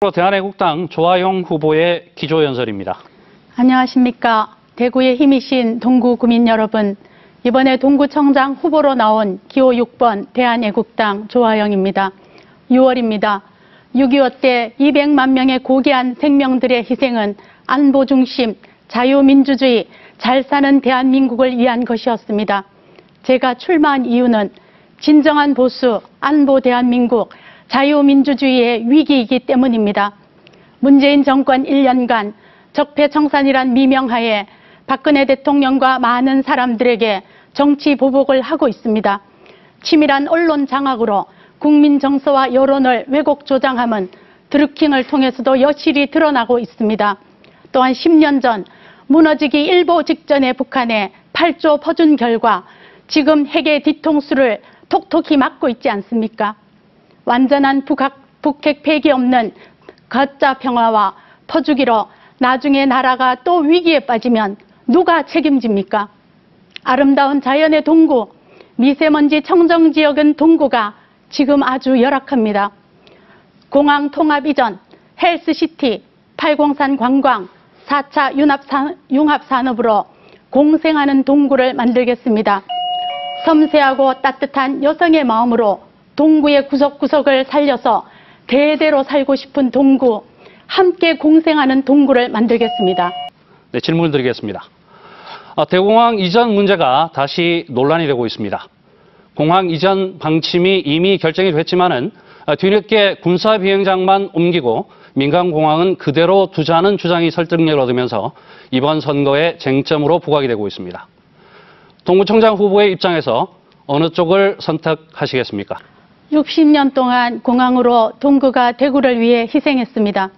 대한애국당 조화영 후보의 기조연설입니다. 안녕하십니까. 대구의 힘이신 동구 구민 여러분, 이번에 동구청장 후보로 나온 기호 6번 대한애국당 조화영입니다. 6월입니다. 6.25 때 200만 명의 고귀한 생명들의 희생은 안보 중심, 자유민주주의, 잘 사는 대한민국을 위한 것이었습니다. 제가 출마한 이유는 진정한 보수, 안보 대한민국, 자유민주주의의 위기이기 때문입니다. 문재인 정권 1년간 적폐청산이란 미명하에 박근혜 대통령과 많은 사람들에게 정치 보복을 하고 있습니다. 치밀한 언론 장악으로 국민 정서와 여론을 왜곡 조장함은 드루킹을 통해서도 여실히 드러나고 있습니다. 또한 10년 전 무너지기 일보 직전에 북한에 8조 퍼준 결과 지금 핵의 뒤통수를 톡톡히 맞고 있지 않습니까? 완전한 북핵 폐기 없는 가짜 평화와 퍼주기로 나중에 나라가 또 위기에 빠지면 누가 책임집니까? 아름다운 자연의 동구, 미세먼지 청정지역은 동구가 지금 아주 열악합니다. 공항 통합 이전, 헬스시티, 팔공산 관광, 4차 융합산업으로 공생하는 동구를 만들겠습니다. 섬세하고 따뜻한 여성의 마음으로 동구의 구석구석을 살려서 대대로 살고 싶은 동구, 함께 공생하는 동구를 만들겠습니다. 네, 질문을 드리겠습니다. 대공항 이전 문제가 다시 논란이 되고 있습니다. 공항 이전 방침이 이미 결정이 됐지만은 뒤늦게 군사 비행장만 옮기고 민간 공항은 그대로 두자는 주장이 설득력을 얻으면서 이번 선거의 쟁점으로 부각이 되고 있습니다. 동구청장 후보의 입장에서 어느 쪽을 선택하시겠습니까? 60년 동안 공항으로 동구가 대구를 위해 희생했습니다.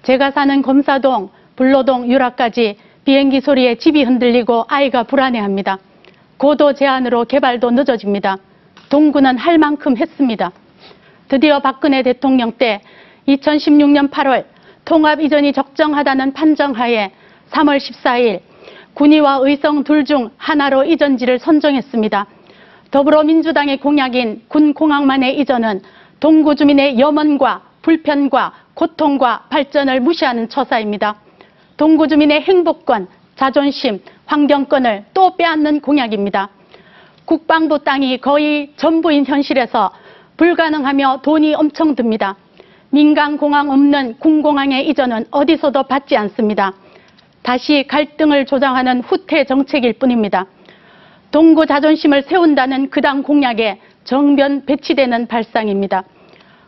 제가 사는 검사동, 불로동, 유라까지 비행기 소리에 집이 흔들리고 아이가 불안해합니다. 고도 제한으로 개발도 늦어집니다. 동구는 할 만큼 했습니다. 드디어 박근혜 대통령 때 2016년 8월 통합 이전이 적정하다는 판정하에 3월 14일 군위와 의성 둘 중 하나로 이전지를 선정했습니다. 더불어민주당의 공약인 군공항만의 이전은 동구 주민의 염원과 불편과 고통과 발전을 무시하는 처사입니다. 동구 주민의 행복권, 자존심, 환경권을 또 빼앗는 공약입니다. 국방부 땅이 거의 전부인 현실에서 불가능하며 돈이 엄청 듭니다. 민간공항 없는 군공항의 이전은 어디서도 받지 않습니다. 다시 갈등을 조장하는 후퇴 정책일 뿐입니다. 동구 자존심을 세운다는 그 당 공약에 정변 배치되는 발상입니다.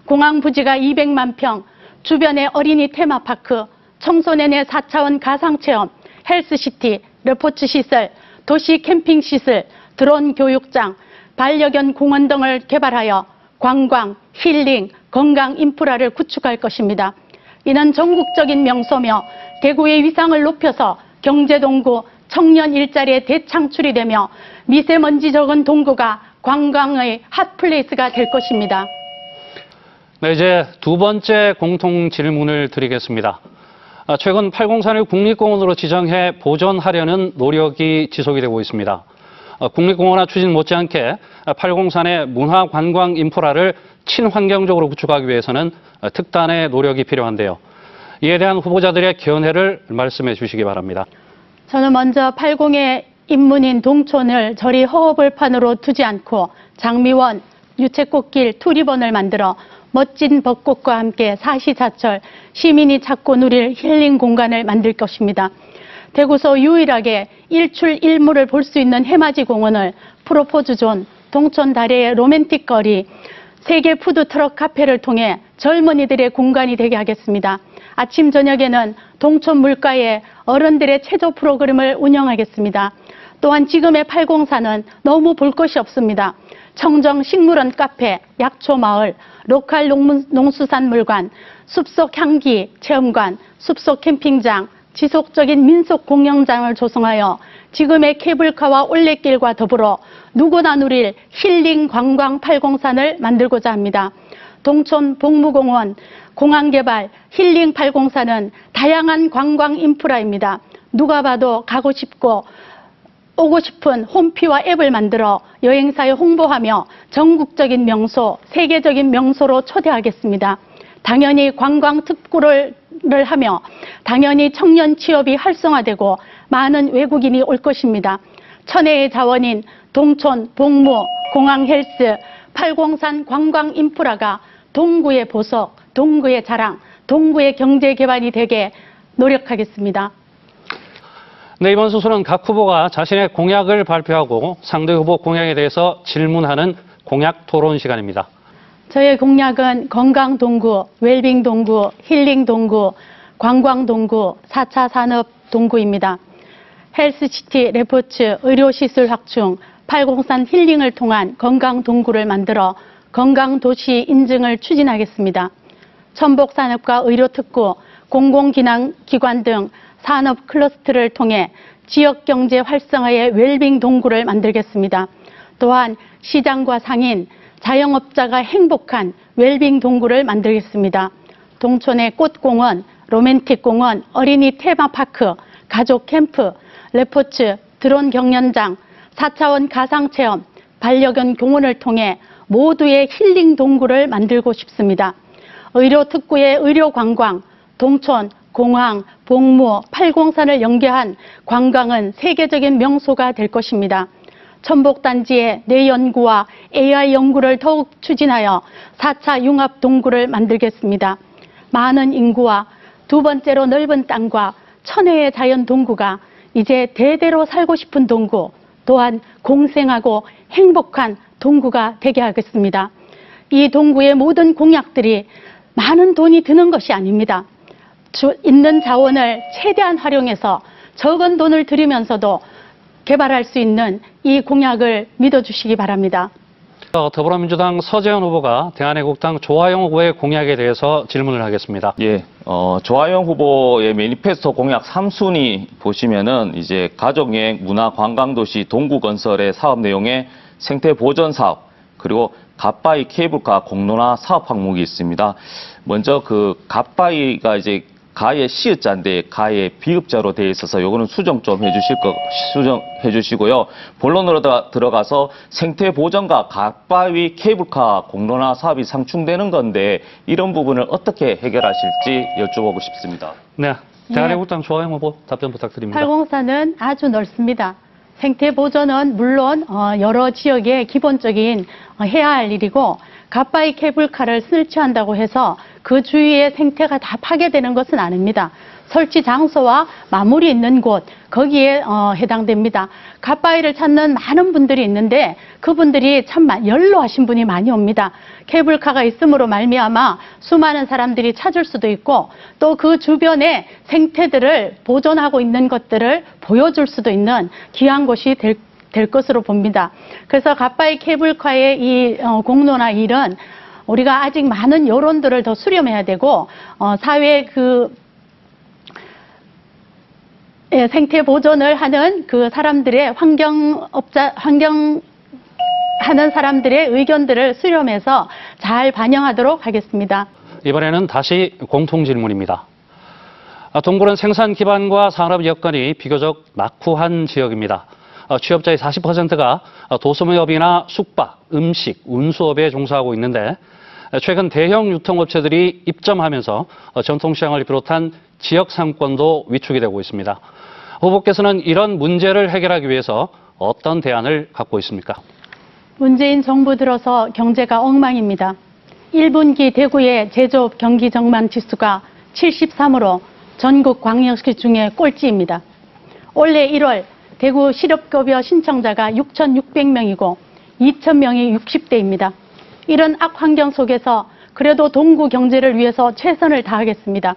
공항 부지가 200만 평, 주변에 어린이 테마파크, 청소년의 4차원 가상체험, 헬스시티, 레포츠 시설, 도시 캠핑 시설, 드론 교육장, 반려견 공원 등을 개발하여 관광, 힐링, 건강 인프라를 구축할 것입니다. 이는 전국적인 명소며 대구의 위상을 높여서 경제동구, 청년 일자리의 대창출이 되며 미세먼지 적은 동구가 관광의 핫플레이스가 될 것입니다. 네, 이제 두 번째 공통 질문을 드리겠습니다. 최근 팔공산을 국립공원으로 지정해 보존하려는 노력이 지속이 되고 있습니다. 국립공원화 추진 못지않게 팔공산의 문화관광 인프라를 친환경적으로 구축하기 위해서는 특단의 노력이 필요한데요. 이에 대한 후보자들의 견해를 말씀해 주시기 바랍니다. 저는 먼저 팔공의 인문인 동촌을 저리 허허벌판으로 두지 않고 장미원, 유채꽃길, 투리번을 만들어 멋진 벚꽃과 함께 사시사철 시민이 찾고 누릴 힐링 공간을 만들 것입니다. 대구서 유일하게 일출일무를 볼 수 있는 해맞이 공원을 프로포즈존, 동촌 다리의 로맨틱 거리, 세계 푸드트럭 카페를 통해 젊은이들의 공간이 되게 하겠습니다. 아침 저녁에는 동촌 물가에 어른들의 체조 프로그램을 운영하겠습니다. 또한 지금의 팔공산은 너무 볼 것이 없습니다. 청정 식물원 카페, 약초마을, 로컬 농수산물관, 숲속 향기 체험관, 숲속 캠핑장, 지속적인 민속 공연장을 조성하여 지금의 케이블카와 올레길과 더불어 누구나 누릴 힐링 관광 팔공산을 만들고자 합니다. 동촌 복무공원, 공항개발, 힐링 팔공산은 다양한 관광 인프라입니다. 누가 봐도 가고 싶고 오고 싶은 홈피와 앱을 만들어 여행사에 홍보하며 전국적인 명소, 세계적인 명소로 초대하겠습니다. 당연히 관광 특구를 하며 당연히 청년 취업이 활성화되고 많은 외국인이 올 것입니다. 천혜의 자원인 동촌, 복무, 공항 헬스, 팔공산 관광 인프라가 동구의 보석, 동구의 자랑, 동구의 경제 기반이 되게 노력하겠습니다. 네, 이번 수술은 각 후보가 자신의 공약을 발표하고 상대 후보 공약에 대해서 질문하는 공약 토론 시간입니다. 저의 공약은 건강 동구, 웰빙 동구, 힐링 동구, 관광 동구, 4차 산업 동구입니다. 헬스시티 레포츠, 의료시설 확충, 팔공산 힐링을 통한 건강 동구를 만들어 건강 도시 인증을 추진하겠습니다. 천복산업과 의료특구, 공공기관 등 산업 클러스터를 통해 지역경제 활성화의 웰빙 동구를 만들겠습니다. 또한 시장과 상인, 자영업자가 행복한 웰빙 동구를 만들겠습니다. 동촌의 꽃공원, 로맨틱 공원, 어린이 테마파크, 가족 캠프, 레포츠, 드론 경연장, 4차원 가상체험, 반려견 공원을 통해 모두의 힐링 동구를 만들고 싶습니다. 의료특구의 의료관광, 동촌, 공항, 복무, 팔공산을 연계한 관광은 세계적인 명소가 될 것입니다. 천복단지의 뇌연구와 AI 연구를 더욱 추진하여 4차 융합 동구를 만들겠습니다. 많은 인구와 두 번째로 넓은 땅과 천혜의 자연 동구가 이제 대대로 살고 싶은 동구, 또한 공생하고 행복한 동구가 되게 하겠습니다. 이 동구의 모든 공약들이 많은 돈이 드는 것이 아닙니다. 있는 자원을 최대한 활용해서 적은 돈을 들이면서도 개발할 수 있는 이 공약을 믿어주시기 바랍니다. 더불어민주당 서재현 후보가 대한애국당 조화영 후보의 공약에 대해서 질문을 하겠습니다. 예, 조화영 후보의 매니페스토 공약 3순위 보시면은 이제 가족여행 문화관광도시 동구건설의 사업 내용에 생태보전 사업, 그리고 갓바위 케이블카 공론화 사업 항목이 있습니다. 먼저 그 갓바위가 이제 가의 시읒자인데 가의 비읍자로 되어 있어서 요거는 수정 좀 수정해 주시고요. 본론으로 들어가서 생태 보전과 갓바위 케이블카 공론화 사업이 상충되는 건데 이런 부분을 어떻게 해결하실지 여쭤보고 싶습니다. 네, 대한애국당 조화영 후보 답변 부탁드립니다. 팔공산은 아주 넓습니다. 생태 보전은 물론 여러 지역의 기본적인 해야 할 일이고 갓바위 케이블카를 설치한다고 해서 그 주위의 생태가 다 파괴되는 것은 아닙니다. 설치 장소와 마무리 있는 곳 거기에 해당됩니다. 갓바위를 찾는 많은 분들이 있는데 그분들이 참 연로하신 분이 많이 옵니다. 케이블카가 있음으로 말미암아 수많은 사람들이 찾을 수도 있고 또 그 주변의 생태들을 보존하고 있는 것들을 보여줄 수도 있는 귀한 곳이 될 것으로 봅니다. 그래서 갓바위 케이블카의 이 공론화 일은 우리가 아직 많은 여론들을 더 수렴해야 되고 사회 생태 보존을 하는 그 사람들의 환경 하는 사람들의 의견들을 수렴해서 잘 반영하도록 하겠습니다. 이번에는 다시 공통 질문입니다. 동구는 생산 기반과 산업 여건이 비교적 낙후한 지역입니다. 취업자의 40%가 도소매업이나 숙박, 음식, 운수업에 종사하고 있는데 최근 대형 유통업체들이 입점하면서 전통시장을 비롯한 지역 상권도 위축이 되고 있습니다. 후보께서는 이런 문제를 해결하기 위해서 어떤 대안을 갖고 있습니까? 문재인 정부 들어서 경제가 엉망입니다. 1분기 대구의 제조업 경기 전망 지수가 73으로 전국 광역시 중에 꼴찌입니다. 올해 1월 대구 실업급여 신청자가 6,600명이고 2,000명이 60대입니다. 이런 악환경 속에서 그래도 동구 경제를 위해서 최선을 다하겠습니다.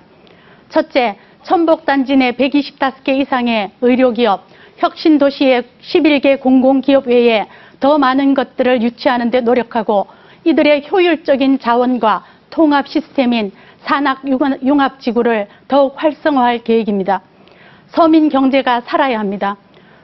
첫째, 천복단지 내 125개 이상의 의료기업, 혁신도시의 11개 공공기업 외에 더 많은 것들을 유치하는 데 노력하고 이들의 효율적인 자원과 통합 시스템인 산학융합지구를 더욱 활성화할 계획입니다. 서민 경제가 살아야 합니다.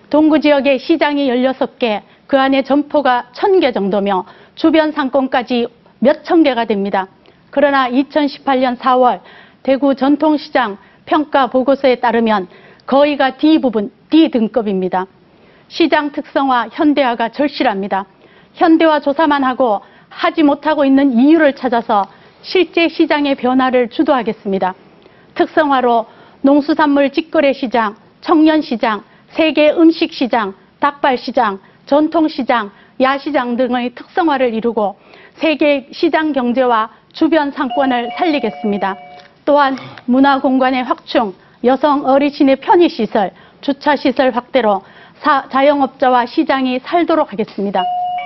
동구 지역에 시장이 16개, 그 안에 점포가 1,000개 정도며 주변 상권까지 몇천 개가 됩니다. 그러나 2018년 4월 대구 전통시장 평가 보고서에 따르면 거의가 D등급입니다. 시장 특성화, 현대화가 절실합니다. 현대화 조사만 하고 하지 못하고 있는 이유를 찾아서 실제 시장의 변화를 주도하겠습니다. 특성화로 농수산물 직거래시장, 청년시장, 세계 음식시장, 닭발시장, 전통시장, 야시장 등의 특성화를 이루고 세계 시장 경제와 주변 상권을 살리겠습니다. 또한 문화공간의 확충, 여성 어르신의 편의시설, 주차시설 확대로 자영업자와 시장이 살도록 하겠습니다.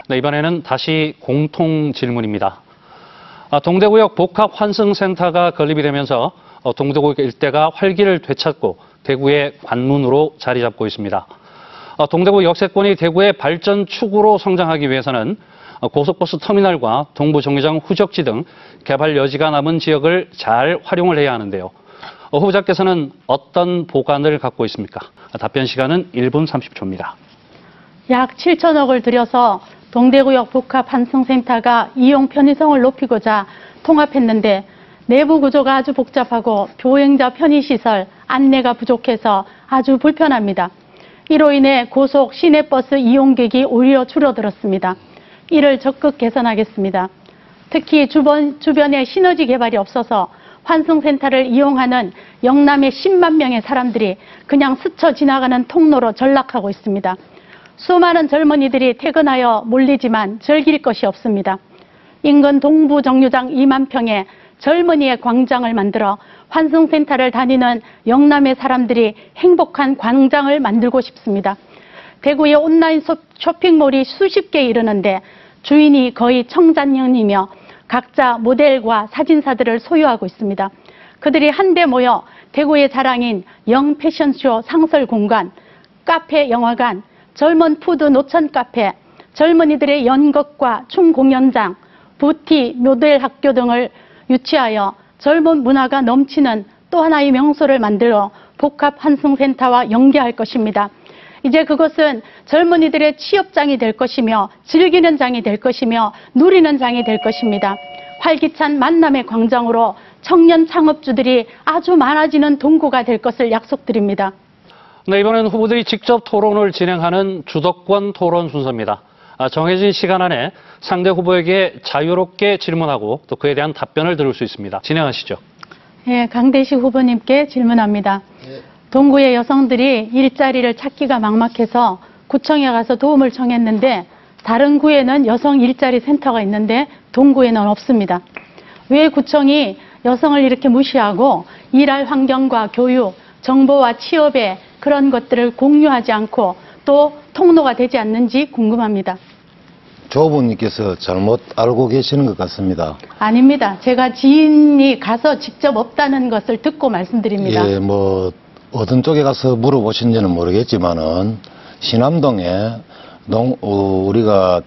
네, 이번에는 다시 공통 질문입니다. 동대구역 복합환승센터가 건립이 되면서 동대구역 일대가 활기를 되찾고 대구의 관문으로 자리 잡고 있습니다. 동대구 역세권이 대구의 발전 축으로 성장하기 위해서는 고속버스 터미널과 동부정류장 후적지 등 개발 여지가 남은 지역을 잘 활용을 해야 하는데요. 후보자께서는 어떤 보관을 갖고 있습니까? 답변 시간은 1분 30초입니다. 약 7천억을 들여서 동대구역 복합환승센터가 이용 편의성을 높이고자 통합했는데 내부 구조가 아주 복잡하고 보행자 편의시설, 안내가 부족해서 아주 불편합니다. 이로 인해 고속 시내버스 이용객이 오히려 줄어들었습니다. 이를 적극 개선하겠습니다. 특히 주변에 시너지 개발이 없어서 환승센터를 이용하는 영남의 10만 명의 사람들이 그냥 스쳐 지나가는 통로로 전락하고 있습니다. 수많은 젊은이들이 퇴근하여 몰리지만 즐길 것이 없습니다. 인근 동부 정류장 2만 평에 젊은이의 광장을 만들어 환승센터를 다니는 영남의 사람들이 행복한 광장을 만들고 싶습니다. 대구의 온라인 쇼핑몰이 수십 개에 이르는데 주인이 거의 청장년이며 각자 모델과 사진사들을 소유하고 있습니다. 그들이 한데 모여 대구의 자랑인 영패션쇼 상설공간, 카페 영화관, 젊은 푸드 노천 카페, 젊은이들의 연극과 춤공연장, 부티, 모델 학교 등을 유치하여 젊은 문화가 넘치는 또 하나의 명소를 만들어 복합환승센터와 연계할 것입니다. 이제 그것은 젊은이들의 취업장이 될 것이며 즐기는 장이 될 것이며 누리는 장이 될 것입니다. 활기찬 만남의 광장으로 청년 창업주들이 아주 많아지는 동구가 될 것을 약속드립니다. 네, 이번엔 후보들이 직접 토론을 진행하는 주도권 토론 순서입니다. 정해진 시간 안에 상대 후보에게 자유롭게 질문하고 또 그에 대한 답변을 들을 수 있습니다. 진행하시죠. 예, 강대식 후보님께 질문합니다. 동구의 여성들이 일자리를 찾기가 막막해서 구청에 가서 도움을 청했는데 다른 구에는 여성 일자리 센터가 있는데 동구에는 없습니다. 왜 구청이 여성을 이렇게 무시하고 일할 환경과 교육, 정보와 취업에 그런 것들을 공유하지 않고 또 통로가 되지 않는지 궁금합니다. 조 후보님께서 잘못 알고 계시는 것 같습니다. 아닙니다. 제가 지인이 가서 직접 없다는 것을 듣고 말씀드립니다. 예, 뭐 어떤 쪽에 가서 물어보신지는 모르겠지만은 신암동에 우리가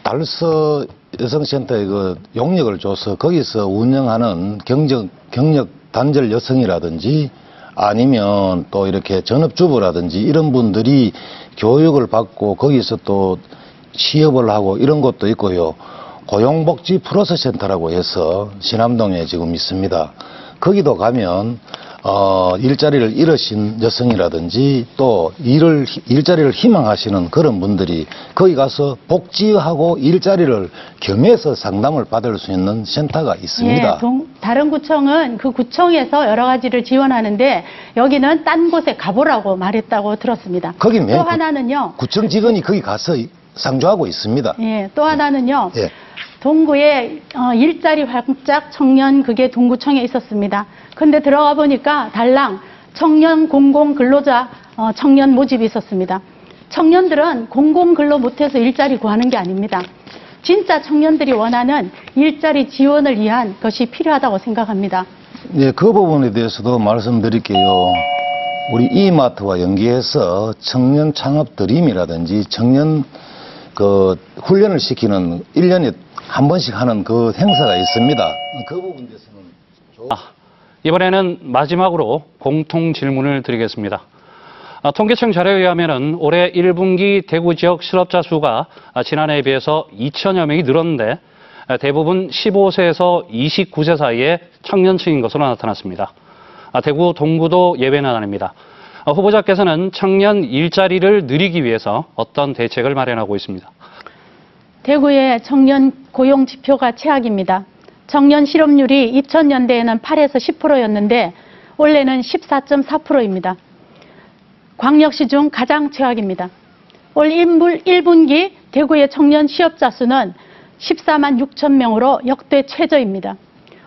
달서 여성센터에 그 용역을 줘서 거기서 운영하는 경력 단절 여성이라든지 아니면 또 이렇게 전업주부라든지 이런 분들이 교육을 받고 거기서 또 취업을 하고 이런 것도 있고요. 고용복지 플러스 센터라고 해서 신암동에 지금 있습니다. 거기도 가면 일자리를 잃으신 여성이라든지 또 일자리를 희망하시는 그런 분들이 거기 가서 복지하고 일자리를 겸해서 상담을 받을 수 있는 센터가 있습니다. 예, 다른 구청은 그 구청에서 여러 가지를 지원하는데 여기는 딴 곳에 가보라고 말했다고 들었습니다. 거기 또 하나는요. 구청 직원이 거기 가서 상주하고 있습니다. 예, 또 하나는요. 예. 동구에 일자리 활짝 청년 그게 동구청에 있었습니다. 근데 들어가 보니까 달랑 청년 공공 근로자 청년 모집이 있었습니다. 청년들은 공공 근로 못해서 일자리 구하는 게 아닙니다. 진짜 청년들이 원하는 일자리 지원을 위한 것이 필요하다고 생각합니다. 네, 그 부분에 대해서도 말씀드릴게요. 우리 이마트와 연계해서 청년 창업 드림이라든지 청년 훈련을 시키는 1년에 한 번씩 하는 그 행사가 있습니다. 그 부분에 대해서는 이번에는 마지막으로 공통 질문을 드리겠습니다. 통계청 자료에 의하면 올해 1분기 대구 지역 실업자 수가 지난해에 비해서 2천여 명이 늘었는데 대부분 15세에서 29세 사이의 청년층인 것으로 나타났습니다. 대구 동구도 예외는 아닙니다. 후보자께서는 청년 일자리를 늘리기 위해서 어떤 대책을 마련하고 있습니다. 대구의 청년 고용 지표가 최악입니다. 청년 실업률이 2000년대에는 8에서 10%였는데 올해는 14.4%입니다. 광역시 중 가장 최악입니다. 올 1분기 대구의 청년 취업자 수는 14만 6천 명으로 역대 최저입니다.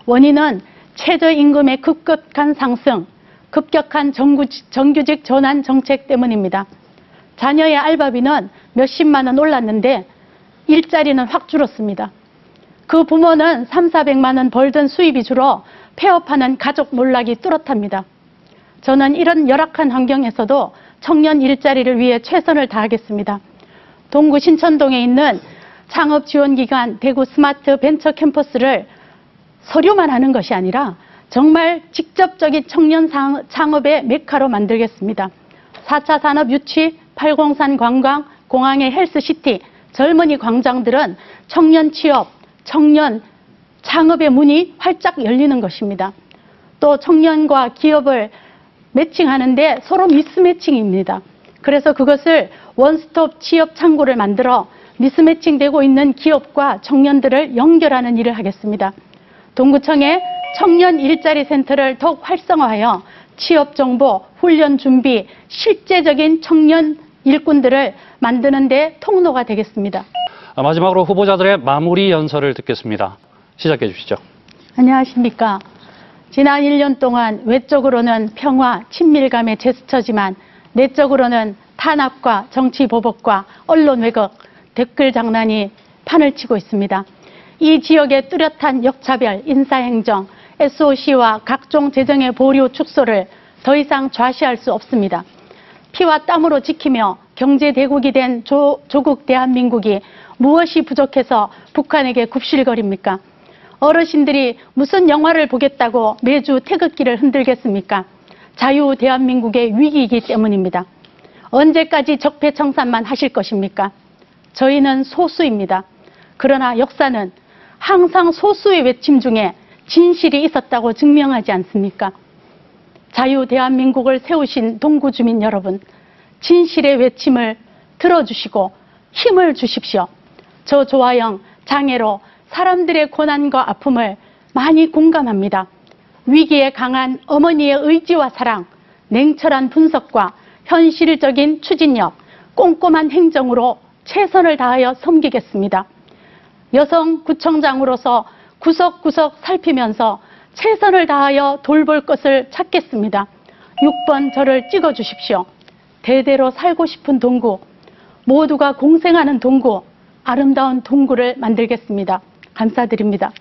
원인은 최저임금의 급격한 상승, 급격한 정규직 전환 정책 때문입니다. 자녀의 알바비는 몇십만 원 올랐는데 일자리는 확 줄었습니다. 그 부모는 300~400만 원 벌던 수입이 줄어 폐업하는 가족 몰락이 뚜렷합니다. 저는 이런 열악한 환경에서도 청년 일자리를 위해 최선을 다하겠습니다. 동구 신천동에 있는 창업지원기관 대구 스마트 벤처 캠퍼스를 서류만 하는 것이 아니라 정말 직접적인 청년 창업의 메카로 만들겠습니다. 4차 산업 유치, 803 관광, 공항의 헬스시티, 젊은이 광장들은 청년 취업, 청년 창업의 문이 활짝 열리는 것입니다. 또 청년과 기업을 매칭하는데 서로 미스매칭입니다. 그래서 그것을 원스톱 취업 창구를 만들어 미스매칭되고 있는 기업과 청년들을 연결하는 일을 하겠습니다. 동구청의 청년 일자리 센터를 더욱 활성화하여 취업 정보, 훈련 준비, 실제적인 청년 일꾼들을 만드는 데 통로가 되겠습니다. 마지막으로 후보자들의 마무리 연설을 듣겠습니다. 시작해 주시죠. 안녕하십니까. 지난 1년 동안 외적으로는 평화, 친밀감의 제스처지만 내적으로는 탄압과 정치 보복과 언론 왜곡, 댓글 장난이 판을 치고 있습니다. 이 지역의 뚜렷한 역차별, 인사행정, SOC와 각종 재정의 보류 축소를 더 이상 좌시할 수 없습니다. 피와 땀으로 지키며 경제 대국이 된 조국 대한민국이 무엇이 부족해서 북한에게 굽실거립니까? 어르신들이 무슨 영화를 보겠다고 매주 태극기를 흔들겠습니까? 자유 대한민국의 위기이기 때문입니다. 언제까지 적폐청산만 하실 것입니까? 저희는 소수입니다. 그러나 역사는 항상 소수의 외침 중에 진실이 있었다고 증명하지 않습니까? 자유 대한민국을 세우신 동구 주민 여러분, 진실의 외침을 들어주시고 힘을 주십시오. 저 조아영, 장애로 사람들의 고난과 아픔을 많이 공감합니다. 위기에 강한 어머니의 의지와 사랑, 냉철한 분석과 현실적인 추진력, 꼼꼼한 행정으로 최선을 다하여 섬기겠습니다. 여성 구청장으로서 구석구석 살피면서 최선을 다하여 돌볼 것을 찾겠습니다. 6번 저를 찍어주십시오. 대대로 살고 싶은 동구, 모두가 공생하는 동구, 아름다운 동구를 만들겠습니다. 감사드립니다.